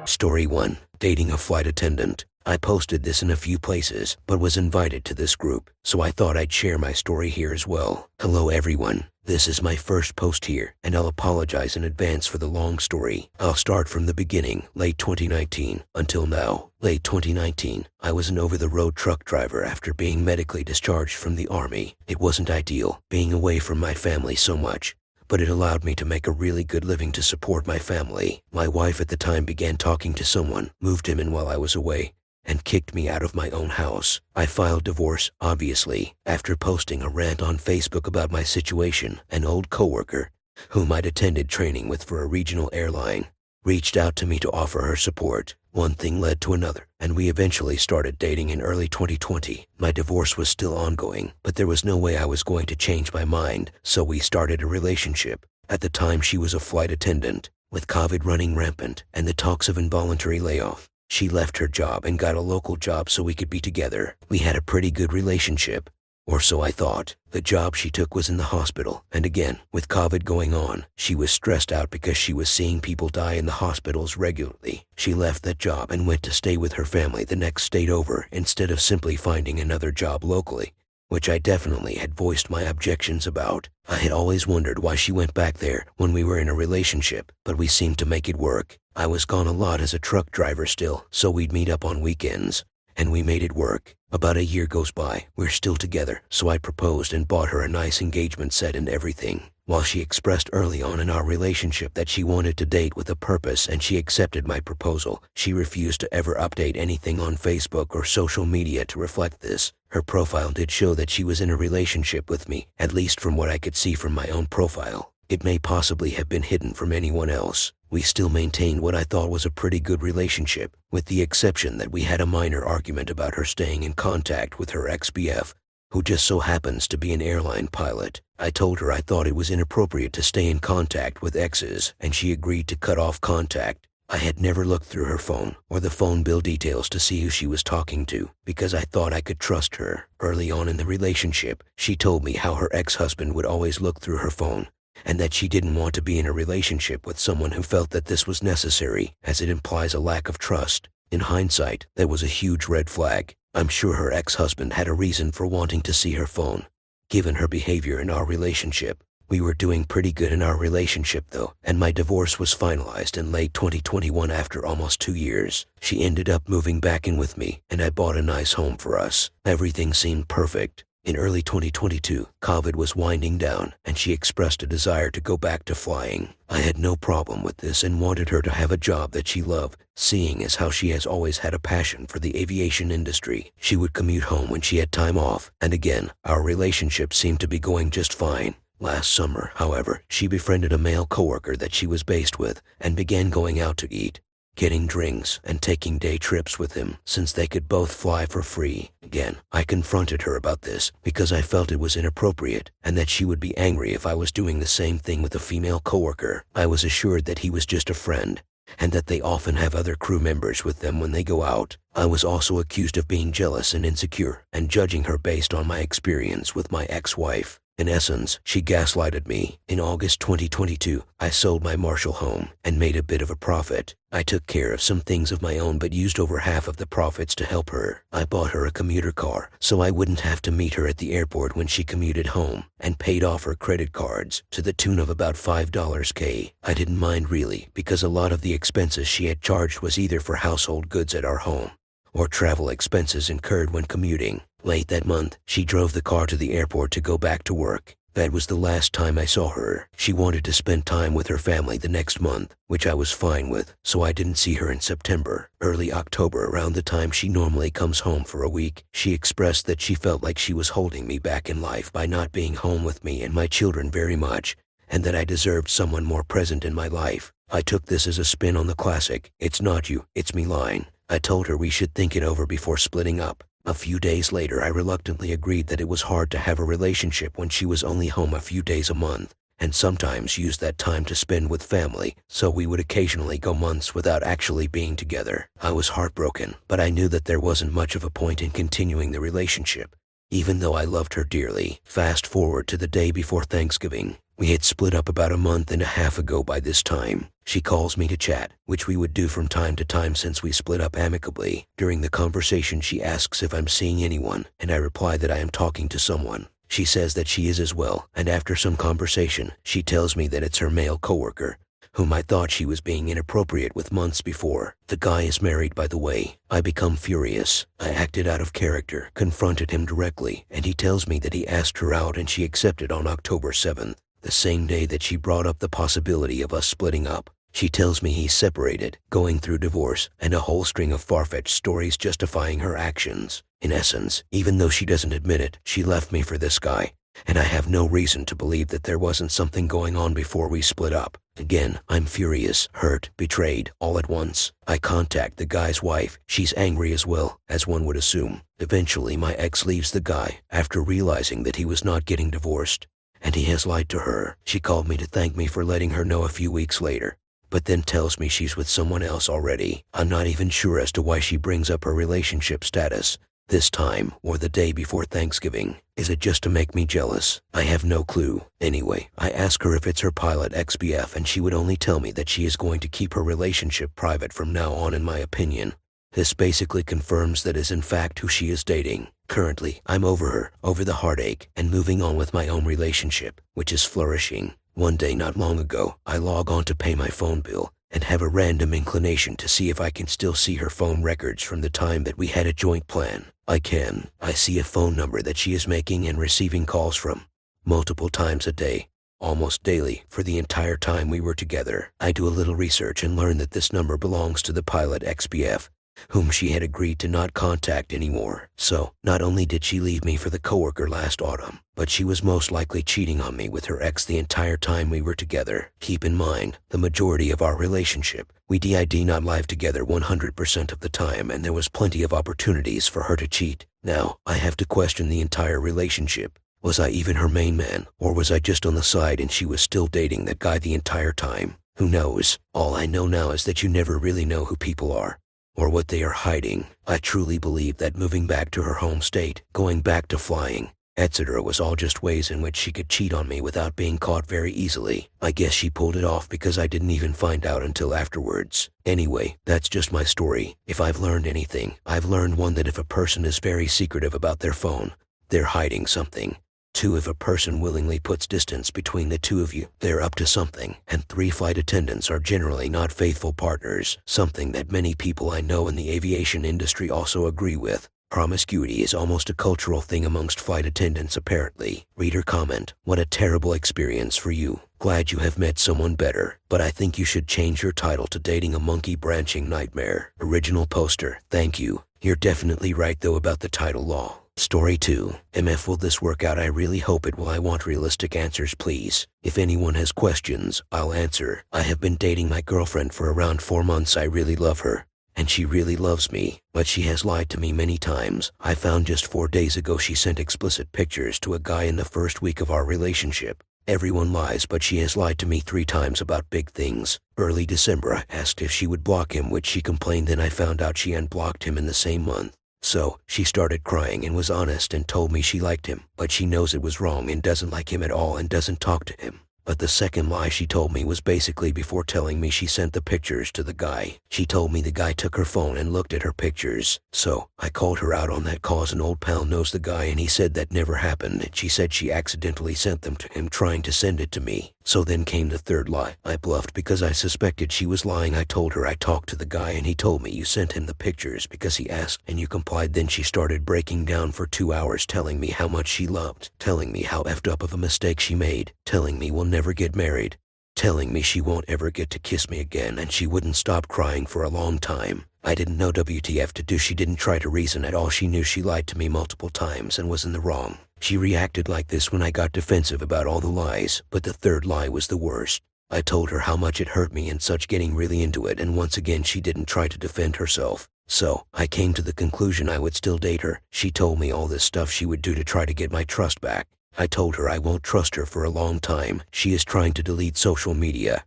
Story 1. Dating a flight attendant. I posted this in a few places, but was invited to this group, so I thought I'd share my story here as well. Hello everyone. This is my first post here, and I'll apologize in advance for the long story. I'll start from the beginning, late 2019, until now. Late 2019, I was an over-the-road truck driver after being medically discharged from the Army. It wasn't ideal, being away from my family so much, but it allowed me to make a really good living to support my family. My wife at the time began talking to someone, moved him in while I was away, and kicked me out of my own house. I filed divorce, obviously, after posting a rant on Facebook about my situation. An old coworker, whom I'd attended training with for a regional airline, reached out to me to offer her support. One thing led to another, and we eventually started dating in early 2020. My divorce was still ongoing, but there was no way I was going to change my mind, so we started a relationship. At the time, she was a flight attendant. With COVID running rampant and the talks of involuntary layoff, she left her job and got a local job so we could be together. We had a pretty good relationship, or so I thought. The job she took was in the hospital, and again, with COVID going on, she was stressed out because she was seeing people die in the hospitals regularly. She left that job and went to stay with her family the next state over instead of simply finding another job locally, which I definitely had voiced my objections about. I had always wondered why she went back there when we were in a relationship, but we seemed to make it work. I was gone a lot as a truck driver still, so we'd meet up on weekends, and we made it work. About a year goes by, we're still together, so I proposed and bought her a nice engagement set and everything. While she expressed early on in our relationship that she wanted to date with a purpose and she accepted my proposal, she refused to ever update anything on Facebook or social media to reflect this. Her profile did show that she was in a relationship with me, at least from what I could see from my own profile. It may possibly have been hidden from anyone else. We still maintained what I thought was a pretty good relationship, with the exception that we had a minor argument about her staying in contact with her ex-BF, who just so happens to be an airline pilot. I told her I thought it was inappropriate to stay in contact with exes, and she agreed to cut off contact. I had never looked through her phone or the phone bill details to see who she was talking to, because I thought I could trust her. Early on in the relationship, she told me how her ex-husband would always look through her phone, and that she didn't want to be in a relationship with someone who felt that this was necessary, as it implies a lack of trust. In hindsight, that was a huge red flag. I'm sure her ex-husband had a reason for wanting to see her phone, given her behavior in our relationship. We were doing pretty good in our relationship though, and my divorce was finalized in late 2021 after almost 2 years. She ended up moving back in with me, and I bought a nice home for us. Everything seemed perfect. In early 2022, COVID was winding down, and she expressed a desire to go back to flying. I had no problem with this and wanted her to have a job that she loved, seeing as how she has always had a passion for the aviation industry. She would commute home when she had time off, and again, our relationship seemed to be going just fine. Last summer, however, she befriended a male coworker that she was based with and began going out to eat, getting drinks, and taking day trips with him, since they could both fly for free. Again, I confronted her about this because I felt it was inappropriate and that she would be angry if I was doing the same thing with a female coworker. I was assured that he was just a friend, and that they often have other crew members with them when they go out. I was also accused of being jealous and insecure and judging her based on my experience with my ex-wife. In essence, she gaslighted me. In August 2022, I sold my Marshall home and made a bit of a profit. I took care of some things of my own but used over half of the profits to help her. I bought her a commuter car so I wouldn't have to meet her at the airport when she commuted home, and paid off her credit cards to the tune of about $5K. I didn't mind really, because a lot of the expenses she had charged was either for household goods at our home or travel expenses incurred when commuting. Late that month, she drove the car to the airport to go back to work. That was the last time I saw her. She wanted to spend time with her family the next month, which I was fine with, so I didn't see her in September. Early October, around the time she normally comes home for a week, she expressed that she felt like she was holding me back in life by not being home with me and my children very much, and that I deserved someone more present in my life. I took this as a spin on the classic "it's not you, it's me" line. I told her we should think it over before splitting up. A few days later, I reluctantly agreed that it was hard to have a relationship when she was only home a few days a month, and sometimes used that time to spend with family, so we would occasionally go months without actually being together. I was heartbroken, but I knew that there wasn't much of a point in continuing the relationship, even though I loved her dearly. Fast forward to the day before Thanksgiving. We had split up about a month and a half ago by this time. She calls me to chat, which we would do from time to time since we split up amicably. During the conversation, she asks if I'm seeing anyone, and I reply that I am talking to someone. She says that she is as well, and after some conversation, she tells me that it's her male coworker, whom I thought she was being inappropriate with months before. The guy is married, by the way. I become furious. I acted out of character, confronted him directly, and he tells me that he asked her out and she accepted on October 7th, the same day that she brought up the possibility of us splitting up. She tells me he's separated, going through divorce, and a whole string of far-fetched stories justifying her actions. In essence, even though she doesn't admit it, she left me for this guy, and I have no reason to believe that there wasn't something going on before we split up. Again, I'm furious, hurt, betrayed, all at once. I contact the guy's wife. She's angry as well, as one would assume. Eventually, my ex leaves the guy after realizing that he was not getting divorced, and he has lied to her. She called me to thank me for letting her know a few weeks later, but then tells me she's with someone else already. I'm not even sure as to why she brings up her relationship status this time, or the day before Thanksgiving. Is it just to make me jealous? I have no clue. Anyway, I ask her if it's her pilot ex-BF, and she would only tell me that she is going to keep her relationship private from now on, in my opinion. This basically confirms that is in fact who she is dating. Currently, I'm over her, over the heartache, and moving on with my own relationship, which is flourishing. One day not long ago, I log on to pay my phone bill, and have a random inclination to see if I can still see her phone records from the time that we had a joint plan. I can. I see a phone number that she is making and receiving calls from multiple times a day, almost daily, for the entire time we were together. I do a little research and learn that this number belongs to the pilot ex-BF, whom she had agreed to not contact anymore. So, not only did she leave me for the coworker last autumn, but she was most likely cheating on me with her ex the entire time we were together. Keep in mind, the majority of our relationship, we did not live together 100% of the time, and there was plenty of opportunities for her to cheat. Now, I have to question the entire relationship. Was I even her main man, or was I just on the side and she was still dating that guy the entire time? Who knows? All I know now is that you never really know who people are, or what they are hiding. I truly believe that moving back to her home state, going back to flying, etc. was all just ways in which she could cheat on me without being caught very easily. I guess she pulled it off because I didn't even find out until afterwards. Anyway, that's just my story. If I've learned anything, I've learned 1, that if a person is very secretive about their phone, they're hiding something. 2, if a person willingly puts distance between the two of you, they're up to something. And 3, flight attendants are generally not faithful partners, something that many people I know in the aviation industry also agree with. Promiscuity is almost a cultural thing amongst flight attendants, apparently. Reader comment: what a terrible experience for you. Glad you have met someone better, but I think you should change your title to Dating a Monkey Branching Nightmare. Original poster. Thank you. You're definitely right though about the title law. Story 2. MF, will this work out? I really hope it will. I want realistic answers, please. If anyone has questions, I'll answer. I have been dating my girlfriend for around 4 months. I really love her, and she really loves me, but she has lied to me many times. I found just 4 days ago she sent explicit pictures to a guy in the first week of our relationship. Everyone lies, but she has lied to me 3 times about big things. Early December, I asked if she would block him, which she complained. Then I found out she unblocked him in the same month. So, she started crying and was honest and told me she liked him, but she knows it was wrong and doesn't like him at all and doesn't talk to him. But the second lie she told me was basically before telling me she sent the pictures to the guy. She told me the guy took her phone and looked at her pictures. So, I called her out on that cause. An old pal knows the guy and he said that never happened, and she said she accidentally sent them to him trying to send it to me. So then came the third lie. I bluffed because I suspected she was lying. I told her I talked to the guy and he told me you sent him the pictures because he asked and you complied. Then she started breaking down for 2 hours, telling me how much she loved, telling me how effed up of a mistake she made, telling me we'll never get married, telling me she won't ever get to kiss me again, and she wouldn't stop crying for a long time. I didn't know WTF to do. She didn't try to reason at all. She knew she lied to me multiple times and was in the wrong. She reacted like this when I got defensive about all the lies, but the third lie was the worst. I told her how much it hurt me and such, getting really into it, and once again she didn't try to defend herself. So, I came to the conclusion I would still date her. She told me all this stuff she would do to try to get my trust back. I told her I won't trust her for a long time. She is trying to delete social media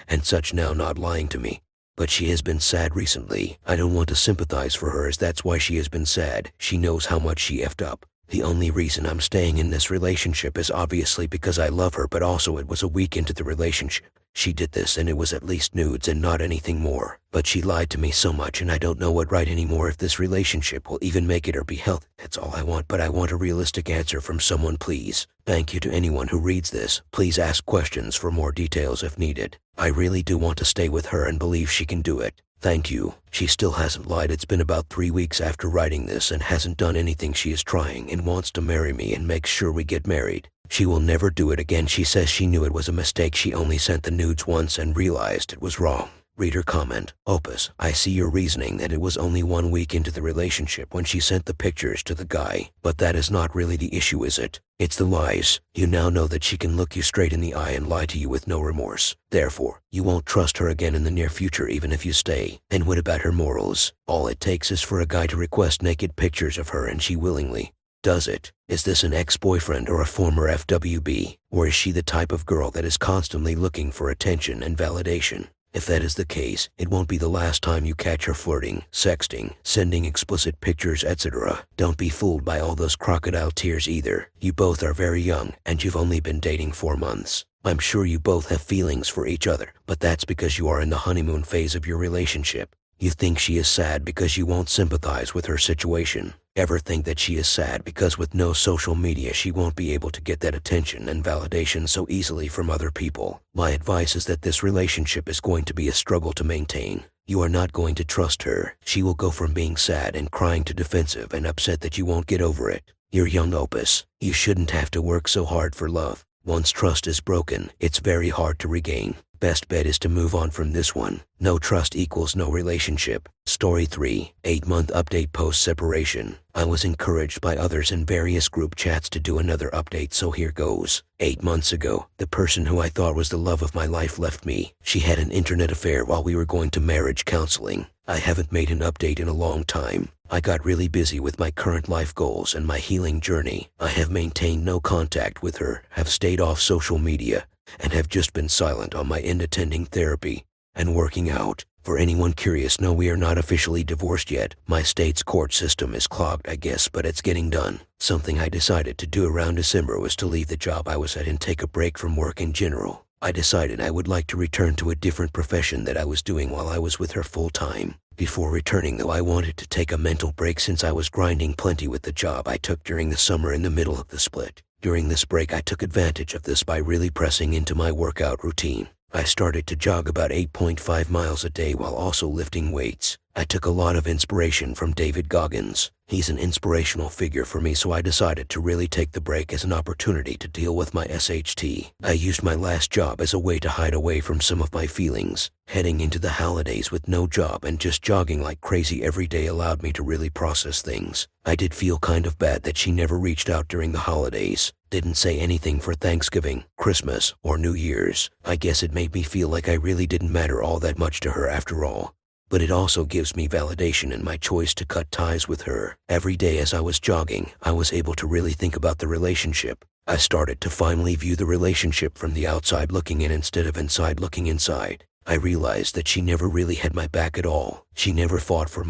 and such now, not lying to me. But she has been sad recently. I don't want to sympathize for her, as that's why she has been sad. She knows how much she effed up. The only reason I'm staying in this relationship is obviously because I love her, but also it was a week into the relationship. She did this and it was at least nudes and not anything more. But she lied to me so much and I don't know what right anymore if this relationship will even make it or be healthy. That's all I want, but I want a realistic answer from someone, please. Thank you to anyone who reads this. Please ask questions for more details if needed. I really do want to stay with her and believe she can do it. Thank you. She still hasn't lied. It's been about 3 weeks after writing this and hasn't done anything. She is trying and wants to marry me and make sure we get married. She will never do it again. She says she knew it was a mistake. She only sent the nudes once and realized it was wrong. Reader comment. Opus, I see your reasoning that it was only 1 week into the relationship when she sent the pictures to the guy, but that is not really the issue, is it? It's the lies. You now know that she can look you straight in the eye and lie to you with no remorse. Therefore, you won't trust her again in the near future even if you stay. And what about her morals? All it takes is for a guy to request naked pictures of her and she willingly does it. Is this an ex-boyfriend or a former FWB? Or is she the type of girl that is constantly looking for attention and validation? If that is the case, it won't be the last time you catch her flirting, sexting, sending explicit pictures, etc. Don't be fooled by all those crocodile tears either. You both are very young, and you've only been dating 4 months. I'm sure you both have feelings for each other, but that's because you are in the honeymoon phase of your relationship. You think she is sad because you won't sympathize with her situation. Ever think that she is sad because with no social media she won't be able to get that attention and validation so easily from other people? My advice is that this relationship is going to be a struggle to maintain. You are not going to trust her. She will go from being sad and crying to defensive and upset that you won't get over it. You're young, Opus. You shouldn't have to work so hard for love. Once trust is broken, it's very hard to regain. Best bet is to move on from this one. No trust equals no relationship. Story 3. 8-month update post-separation. I was encouraged by others in various group chats to do another update, so here goes. 8 months ago, the person who I thought was the love of my life left me. She had an internet affair while we were going to marriage counseling. I haven't made an update in a long time. I got really busy with my current life goals and my healing journey. I have maintained no contact with her, have stayed off social media, and have just been silent on my end attending therapy and working out. For anyone curious, no, we are not officially divorced yet. My state's court system is clogged, I guess, but it's getting done. Something I decided to do around December was to leave the job I was at and take a break from work in general. I decided I would like to return to a different profession that I was doing while I was with her full time. Before returning, though, I wanted to take a mental break since I was grinding plenty with the job I took during the summer in the middle of the split. During this break, I took advantage of this by really pressing into my workout routine. I started to jog about 8.5 miles a day while also lifting weights. I took a lot of inspiration from David Goggins. He's an inspirational figure for me, so I decided to really take the break as an opportunity to deal with my SHT. I used my last job as a way to hide away from some of my feelings. Heading into the holidays with no job and just jogging like crazy every day allowed me to really process things. I did feel kind of bad that she never reached out during the holidays. Didn't say anything for Thanksgiving, Christmas, or New Year's. I guess it made me feel like I really didn't matter all that much to her after all. But it also gives me validation in my choice to cut ties with her. Every day as I was jogging, I was able to really think about the relationship. I started to finally view the relationship from the outside looking in instead of inside looking inside. I realized that she never really had my back at all. She never fought for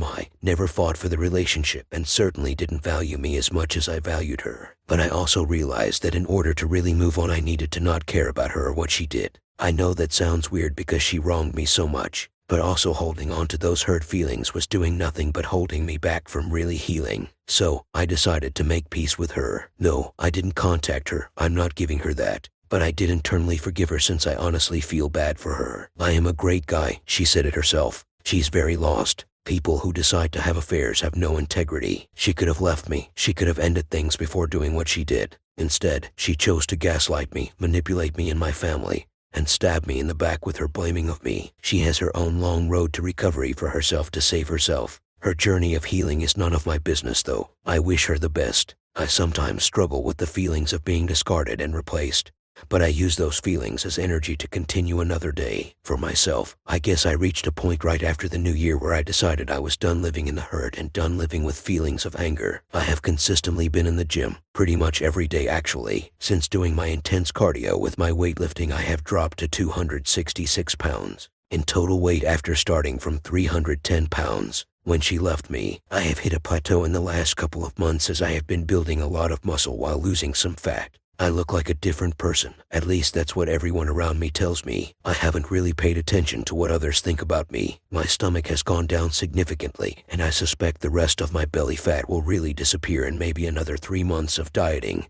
the relationship, and certainly didn't value me as much as I valued her. But I also realized that in order to really move on, I needed to not care about her or what she did. I know that sounds weird because she wronged me so much, but also holding on to those hurt feelings was doing nothing but holding me back from really healing. So, I decided to make peace with her. No, I didn't contact her. I'm not giving her that. But I did internally forgive her since I honestly feel bad for her. I am a great guy, she said it herself. She's very lost. People who decide to have affairs have no integrity. She could have left me. She could have ended things before doing what she did. Instead, she chose to gaslight me, manipulate me and my family, and stab me in the back with her blaming of me. She has her own long road to recovery for herself to save herself. Her journey of healing is none of my business, though. I wish her the best. I sometimes struggle with the feelings of being discarded and replaced, but I use those feelings as energy to continue another day. For myself, I guess I reached a point right after the new year where I decided I was done living in the hurt and done living with feelings of anger. I have consistently been in the gym, pretty much every day actually. Since doing my intense cardio with my weightlifting, I have dropped to 266 pounds. in total weight after starting from 310 pounds. When she left me, I have hit a plateau in the last couple of months as I have been building a lot of muscle while losing some fat. I look like a different person. At least that's what everyone around me tells me. I haven't really paid attention to what others think about me. My stomach has gone down significantly, and I suspect the rest of my belly fat will really disappear in maybe another 3 months of dieting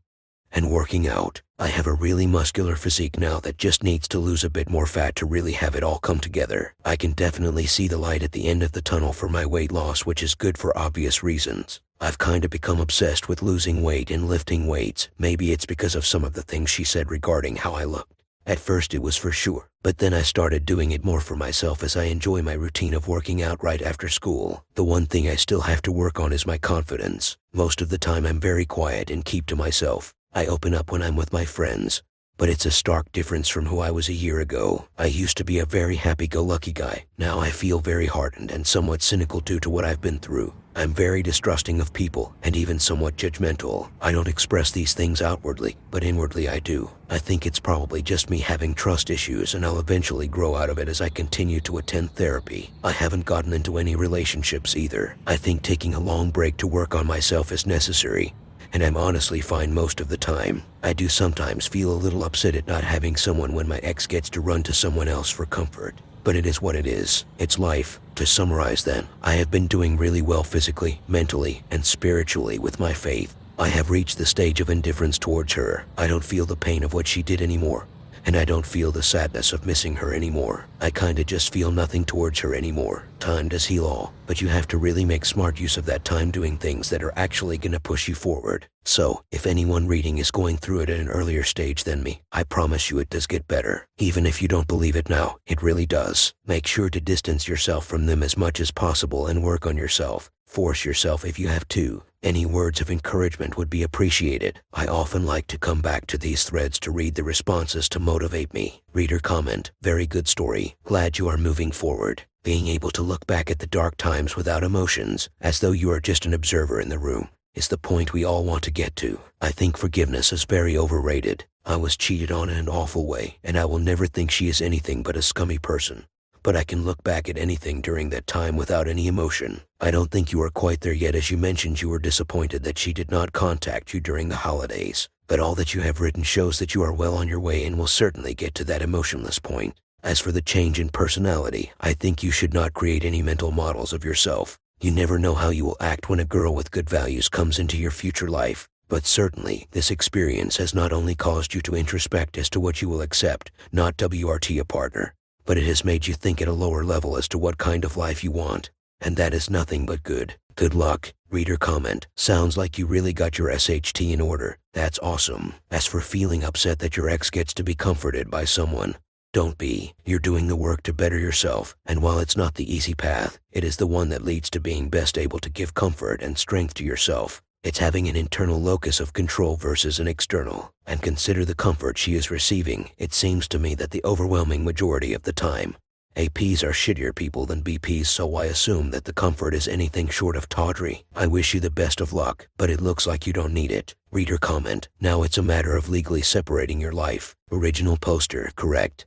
and working out. I have a really muscular physique now that just needs to lose a bit more fat to really have it all come together. I can definitely see the light at the end of the tunnel for my weight loss, which is good for obvious reasons. I've kinda become obsessed with losing weight and lifting weights. Maybe it's because of some of the things she said regarding how I looked. At first it was for sure, but then I started doing it more for myself as I enjoy my routine of working out right after school. The one thing I still have to work on is my confidence. Most of the time I'm very quiet and keep to myself. I open up when I'm with my friends, but it's a stark difference from who I was a year ago. I used to be a very happy-go-lucky guy. Now I feel very hardened and somewhat cynical due to what I've been through. I'm very distrusting of people and even somewhat judgmental. I don't express these things outwardly, but inwardly I do. I think it's probably just me having trust issues, and I'll eventually grow out of it as I continue to attend therapy. I haven't gotten into any relationships either. I think taking a long break to work on myself is necessary, and I'm honestly fine most of the time. I do sometimes feel a little upset at not having someone when my ex gets to run to someone else for comfort. But it is what it is. It's life. To summarize then, I have been doing really well physically, mentally, and spiritually with my faith. I have reached the stage of indifference towards her. I don't feel the pain of what she did anymore, and I don't feel the sadness of missing her anymore. I kinda just feel nothing towards her anymore. Time does heal all, but you have to really make smart use of that time doing things that are actually gonna push you forward. So, if anyone reading is going through it at an earlier stage than me, I promise you it does get better. Even if you don't believe it now, it really does. Make sure to distance yourself from them as much as possible and work on yourself. Force yourself if you have to. Any words of encouragement would be appreciated. I often like to come back to these threads to read the responses to motivate me. Reader comment: very good story. Glad you are moving forward. Being able to look back at the dark times without emotions, as though you are just an observer in the room, is the point we all want to get to. I think forgiveness is very overrated. I was cheated on in an awful way, and I will never think she is anything but a scummy person. But I can look back at anything during that time without any emotion. I don't think you are quite there yet, as you mentioned you were disappointed that she did not contact you during the holidays. But all that you have written shows that you are well on your way and will certainly get to that emotionless point. As for the change in personality, I think you should not create any mental models of yourself. You never know how you will act when a girl with good values comes into your future life. But certainly, this experience has not only caused you to introspect as to what you will accept, not WRT a partner, but it has made you think at a lower level as to what kind of life you want. And that is nothing but good. Good luck. Reader comment: sounds like you really got your SHT in order. That's awesome. As for feeling upset that your ex gets to be comforted by someone, don't be. You're doing the work to better yourself, and while it's not the easy path, it is the one that leads to being best able to give comfort and strength to yourself. It's having an internal locus of control versus an external. And consider the comfort she is receiving. It seems to me that the overwhelming majority of the time, APs are shittier people than BPs, so I assume that the comfort is anything short of tawdry. I wish you the best of luck, but it looks like you don't need it. Reader comment: now it's a matter of legally separating your life. Original poster, correct?